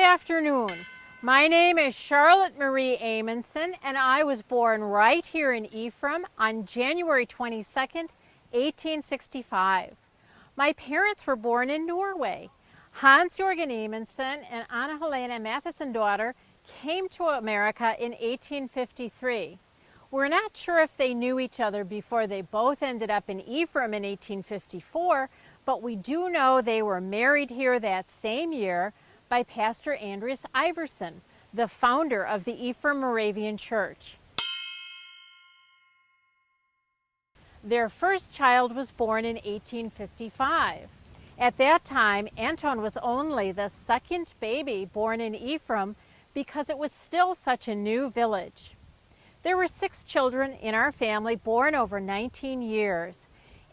afternoon. My name is Charlotte Marie Amundson, and I was born right here in Ephraim on January 22nd, 1865. My parents were born in Norway. Hans Jorgen Amundson and Anna Helena Matheson daughter came to America in 1853. We're not sure if they knew each other before they both ended up in Ephraim in 1854, but we do know they were married here that same year by Pastor Andreas Iverson, the founder of the Ephraim Moravian Church. Their first child was born in 1855. At that time, Anton was only the second baby born in Ephraim because it was still such a new village. There were 6 children in our family born over 19 years.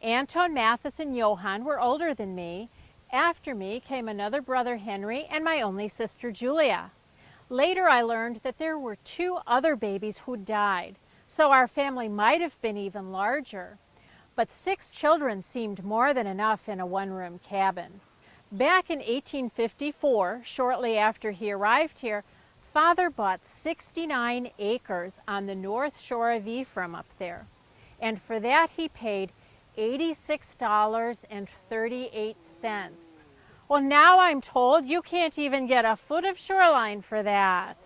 Anton, Mathis, and Johann were older than me. After me came another brother, Henry, and my only sister, Julia. Later, I learned that there were 2 other babies who died, so our family might have been even larger. But 6 children seemed more than enough in a one-room cabin. Back in 1854, shortly after he arrived here, Father bought 69 acres on the north shore of Ephraim up there. And for that, he paid $86.38. Well, now I'm told you can't even get a foot of shoreline for that.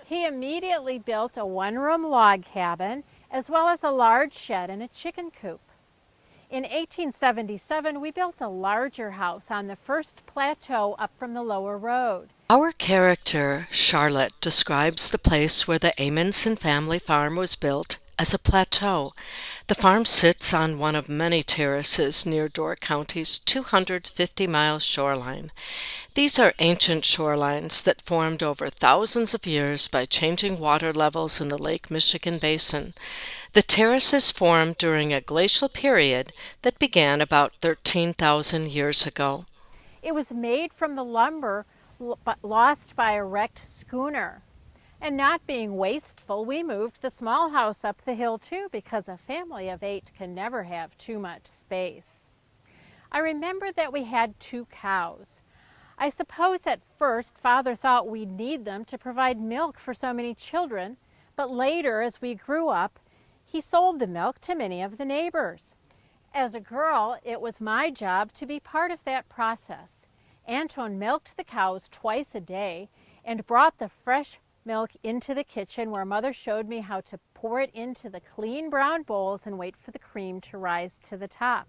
He immediately built a one-room log cabin, as well as a large shed and a chicken coop. In 1877, we built a larger house on the first plateau up from the lower road. Our character, Charlotte, describes the place where the Amundson family farm was built as a plateau. The farm sits on one of many terraces near Door County's 250-mile shoreline. These are ancient shorelines that formed over thousands of years by changing water levels in the Lake Michigan basin. The terraces formed during a glacial period that began about 13,000 years ago. It was made from the lumber lost by a wrecked schooner. And not being wasteful, we moved the small house up the hill too, because a family of 8 can never have too much space. I remember that we had 2 cows. I suppose at first Father thought we'd need them to provide milk for so many children, but later, as we grew up, he sold the milk to many of the neighbors. As a girl, it was my job to be part of that process. Anton milked the cows twice a day and brought the fresh milk into the kitchen, where Mother showed me how to pour it into the clean brown bowls and wait for the cream to rise to the top.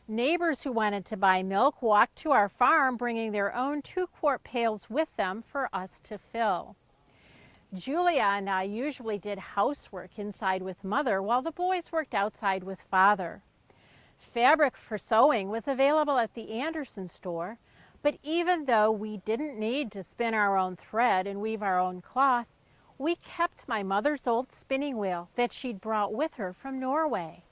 Neighbors who wanted to buy milk walked to our farm, bringing their own 2-quart pails with them for us to fill. Julia and I usually did housework inside with Mother, while the boys worked outside with Father. Fabric for sewing was available at the Anderson store, but even though we didn't need to spin our own thread and weave our own cloth, we kept my mother's old spinning wheel that she'd brought with her from Norway.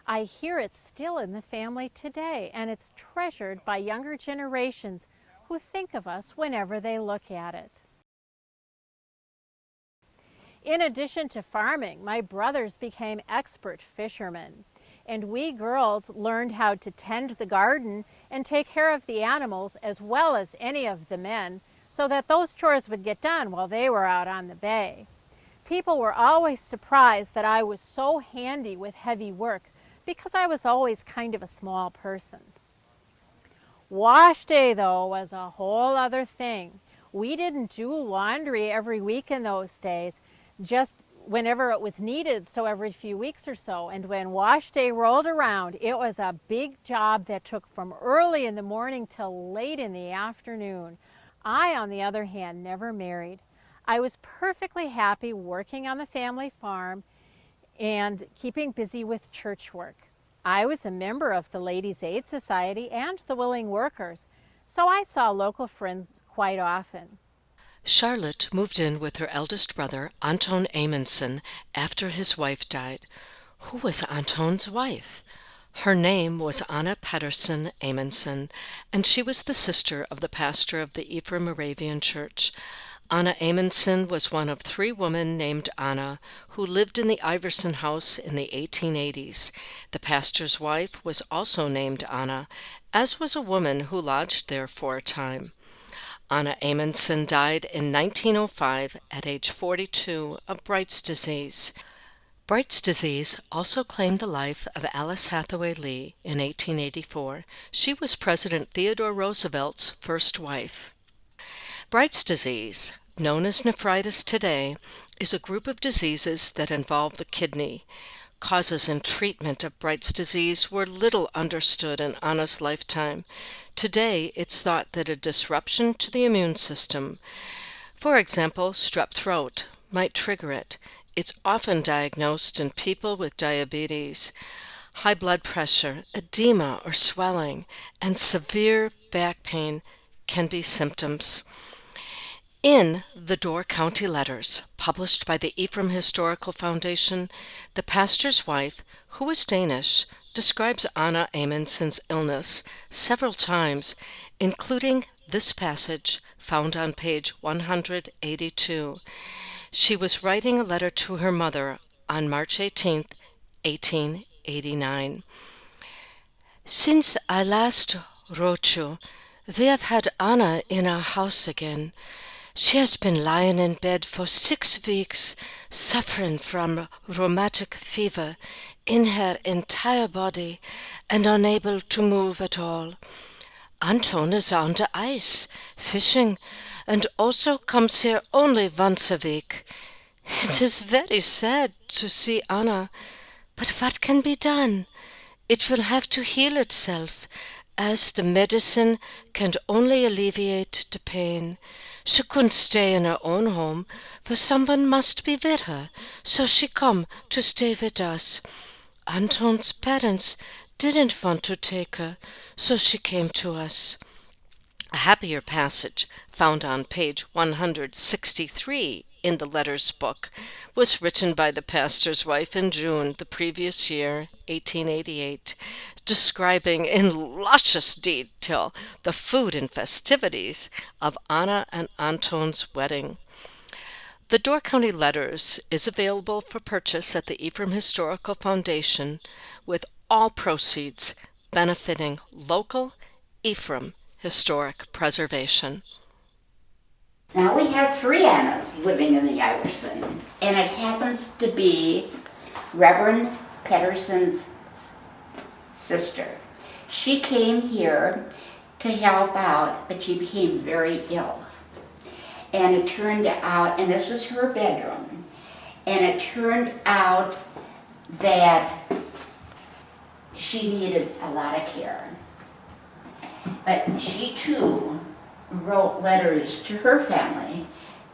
I hear it's still in the family today, and it's treasured by younger generations who think of us whenever they look at it. In addition to farming, my brothers became expert fishermen, and we girls learned how to tend the garden and take care of the animals as well as any of the men, so that those chores would get done while they were out on the bay. People were always surprised that I was so handy with heavy work, because I was always kind of a small person. Wash day, though, was a whole other thing. We didn't do laundry every week in those days, just whenever it was needed, so every few weeks or so. And when wash day rolled around, it was a big job that took from early in the morning till late in the afternoon. I, on the other hand, never married. I was perfectly happy working on the family farm and keeping busy with church work. I was a member of the Ladies' Aid Society and the Willing Workers, so I saw local friends quite often. Charlotte moved in with her eldest brother, Anton Amundson, after his wife died. Who was Anton's wife? Her name was Anna Pettersson Amundson, and she was the sister of the pastor of the Ephraim Moravian Church. Anna Amundson was one of 3 women named Anna who lived in the Iverson house in the 1880s. The pastor's wife was also named Anna, as was a woman who lodged there for a time. Anna Amundson died in 1905 at age 42 of Bright's disease. Bright's disease also claimed the life of Alice Hathaway Lee in 1884. She was President Theodore Roosevelt's first wife. Bright's disease, known as nephritis today, is a group of diseases that involve the kidney. Causes and treatment of Bright's disease were little understood in Anna's lifetime. Today, it's thought that a disruption to the immune system, for example, strep throat, might trigger it. It's often diagnosed in people with diabetes, high blood pressure, edema or swelling, and severe back pain can be symptoms. In the Door County Letters, published by the Ephraim Historical Foundation, the pastor's wife, who was Danish, describes Anna Amundson's illness several times, including this passage found on page 182. She was writing a letter to her mother on March 18, 1889. Since I last wrote you, we have had Anna in our house again. She has been lying in bed for 6 weeks, suffering from rheumatic fever in her entire body and unable to move at all. Anton is on the ice, fishing, and also comes here only once a week. It is very sad to see Anna, but what can be done? It will have to heal itself, as the medicine can only alleviate the pain. She couldn't stay in her own home, for someone must be with her, so she come to stay with us. Anton's parents didn't want to take her, so she came to us. A happier passage, found on page 163 in the Letters book, was written by the pastor's wife in June the previous year, 1888, describing in luscious detail the food and festivities of Anna and Anton's wedding. The Door County Letters is available for purchase at the Ephraim Historical Foundation, with all proceeds benefiting local Ephraim historic preservation. Now we have 3 Annas living in the Iverson, and it happens to be Reverend Pedersen's sister. She came here to help out, but she became very ill. And it turned out, and this was her bedroom, and it turned out that she needed a lot of care. But she too wrote letters to her family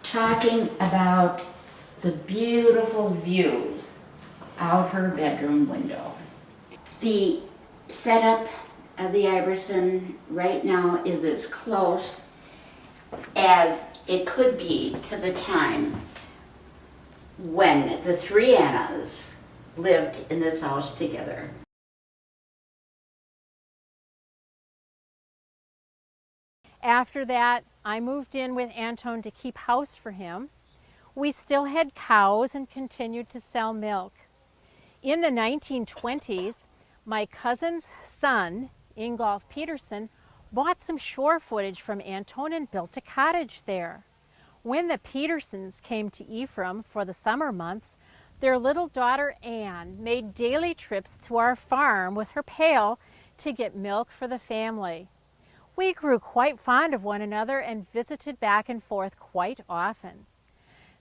talking about the beautiful views out her bedroom window. The setup of the Iverson right now is as close as it could be to the time when the 3 Annas lived in this house together. After that, I moved in with Anton to keep house for him. We still had cows and continued to sell milk. In the 1920s, my cousin's son, Ingolf Peterson, bought some shore footage from Anton and built a cottage there. When the Petersons came to Ephraim for the summer months, their little daughter Anne made daily trips to our farm with her pail to get milk for the family. We grew quite fond of one another and visited back and forth quite often.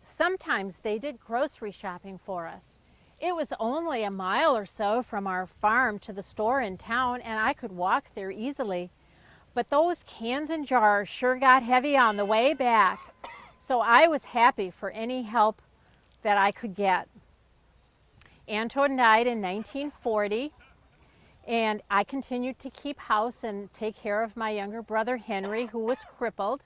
Sometimes they did grocery shopping for us. It was only a mile or so from our farm to the store in town, and I could walk there easily. But those cans and jars sure got heavy on the way back, so I was happy for any help that I could get. Anton died in 1940. And I continued to keep house and take care of my younger brother Henry, who was crippled.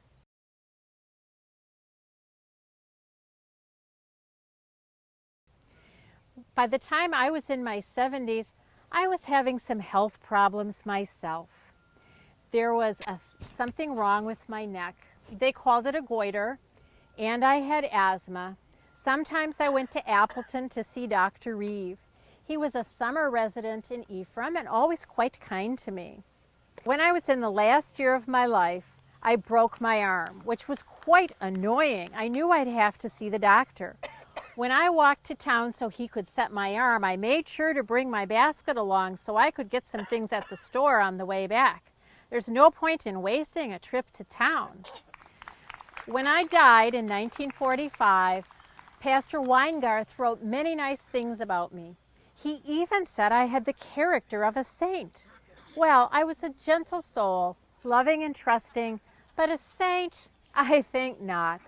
By the time I was in my 70s, I was having some health problems myself. There was something wrong with my neck. They called it a goiter, and I had asthma. Sometimes I went to Appleton to see Dr. Reeve. He was a summer resident in Ephraim and always quite kind to me. When I was in the last year of my life, I broke my arm, which was quite annoying. I knew I'd have to see the doctor. When I walked to town so he could set my arm, I made sure to bring my basket along so I could get some things at the store on the way back. There's no point in wasting a trip to town. When I died in 1945, Pastor Weingarth wrote many nice things about me. He even said I had the character of a saint. Well, I was a gentle soul, loving and trusting, but a saint, I think not.